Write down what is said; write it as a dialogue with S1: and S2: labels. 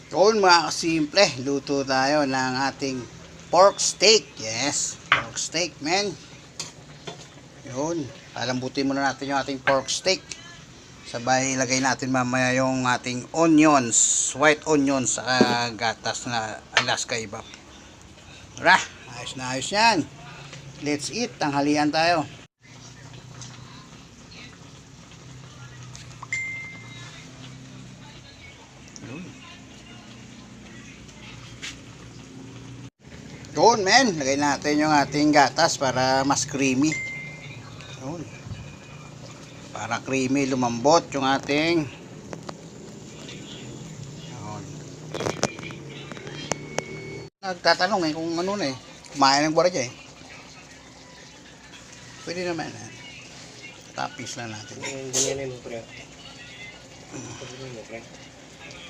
S1: Yun mga kasimple, luto tayo ng ating pork steak. Yes, pork steak, men. Yun, palambutin muna natin yung ating pork steak. Sabay ilagay natin mamaya yung ating onions, white onions, sa gatas na Alaska ibang. Tara, ayos na ayos yan. Let's eat, tanghalian tayo. Yun, men. Lagay natin yung ating gatas para mas creamy. Yun. Para creamy, lumambot yung ating. Yun. Nagtatanong kung ano na kumain ng gwardiya Pwede naman tapis lang natin.
S2: Ganyan mo, pre. Ganyan mo, pre.